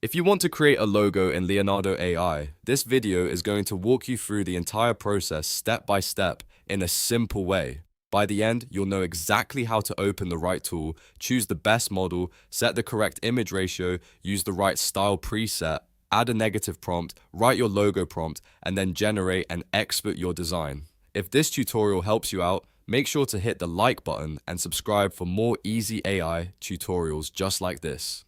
If you want to create a logo in Leonardo AI, this video is going to walk you through the entire process step by step in a simple way. By the end, you'll know exactly how to open the right tool, choose the best model, set the correct image ratio, use the right style preset, add a negative prompt, write your logo prompt, and then generate and export your design. If this tutorial helps you out, make sure to hit the like button and subscribe for more easy AI tutorials just like this.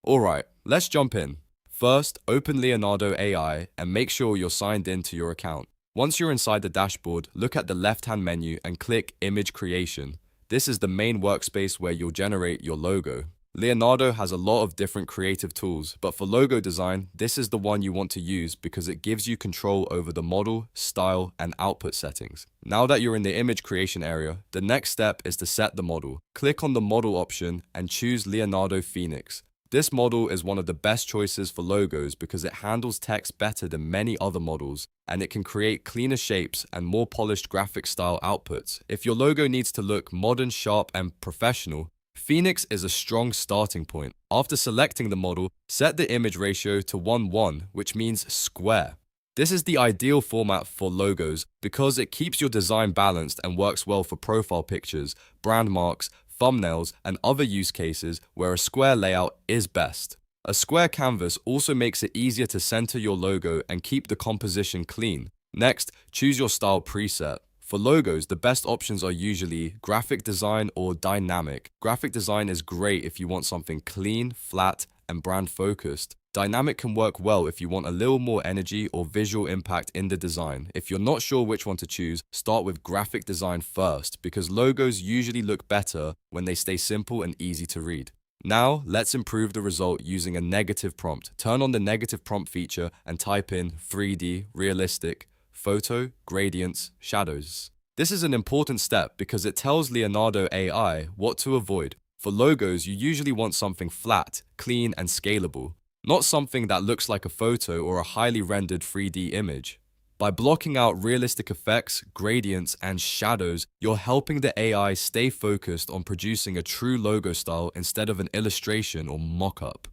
Alright, let's jump in. First, open Leonardo AI and make sure you're signed in to your account. Once you're inside the dashboard, look at the left-hand menu and click Image Creation. This is the main workspace where you'll generate your logo. Leonardo has a lot of different creative tools, but for logo design, this is the one you want to use because it gives you control over the model, style, and output settings. Now that you're in the image creation area, the next step is to set the model. Click on the model option and choose Leonardo Phoenix. This model is one of the best choices for logos because it handles text better than many other models, and it can create cleaner shapes and more polished graphic style outputs. If your logo needs to look modern, sharp, and professional, Phoenix is a strong starting point. After selecting the model, set the image ratio to 1:1, which means square. This is the ideal format for logos because it keeps your design balanced and works well for profile pictures, brand marks, thumbnails, and other use cases where a square layout is best. A square canvas also makes it easier to center your logo and keep the composition clean. Next, choose your style preset. For logos, the best options are usually graphic design or dynamic. Graphic design is great if you want something clean, flat, and brand focused. Dynamic can work well if you want a little more energy or visual impact in the design. If you're not sure which one to choose, start with graphic design first because logos usually look better when they stay simple and easy to read. Now, let's improve the result using a negative prompt. Turn on the negative prompt feature and type in 3D, realistic, photo, gradients, shadows. This is an important step because it tells Leonardo AI what to avoid. For logos, you usually want something flat, clean, and scalable, not something that looks like a photo or a highly rendered 3D image. By blocking out realistic effects, gradients, and shadows, you're helping the AI stay focused on producing a true logo style instead of an illustration or mock-up.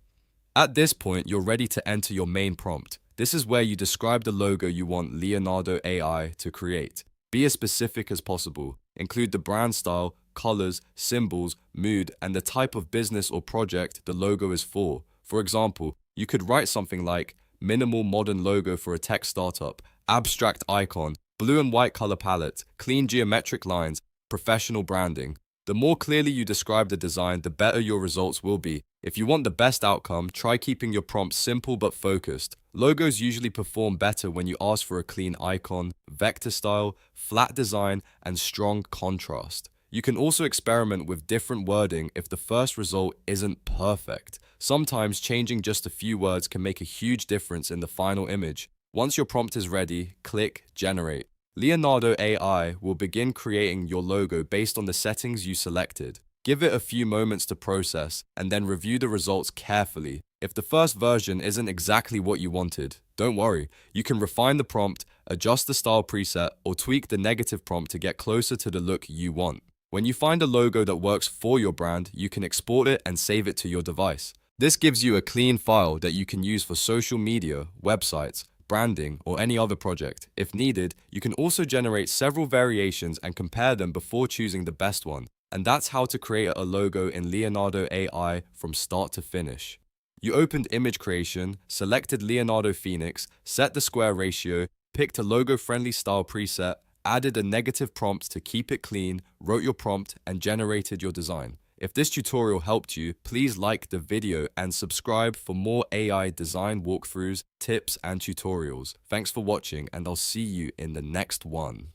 At this point, you're ready to enter your main prompt. This is where you describe the logo you want Leonardo AI to create. Be as specific as possible. Include the brand style, colors, symbols, mood, and the type of business or project the logo is for. For example, you could write something like minimal modern logo for a tech startup, abstract icon, blue and white color palette, clean geometric lines, professional branding. The more clearly you describe the design, the better your results will be. If you want the best outcome, try keeping your prompt simple but focused. Logos usually perform better when you ask for a clean icon, vector style, flat design, and strong contrast. You can also experiment with different wording if the first result isn't perfect. Sometimes changing just a few words can make a huge difference in the final image. Once your prompt is ready, click Generate. Leonardo AI will begin creating your logo based on the settings you selected. Give it a few moments to process and then review the results carefully. If the first version isn't exactly what you wanted, don't worry. You can refine the prompt, adjust the style preset, or tweak the negative prompt to get closer to the look you want. When you find a logo that works for your brand, you can export it and save it to your device. This gives you a clean file that you can use for social media, websites, branding, or any other project. If needed, you can also generate several variations and compare them before choosing the best one. And that's how to create a logo in Leonardo AI from start to finish. You opened image creation, selected Leonardo Phoenix, set the square ratio, picked a logo-friendly style preset, added a negative prompt to keep it clean, wrote your prompt, and generated your design. If this tutorial helped you, please like the video and subscribe for more AI design walkthroughs, tips, and tutorials. Thanks for watching, and I'll see you in the next one.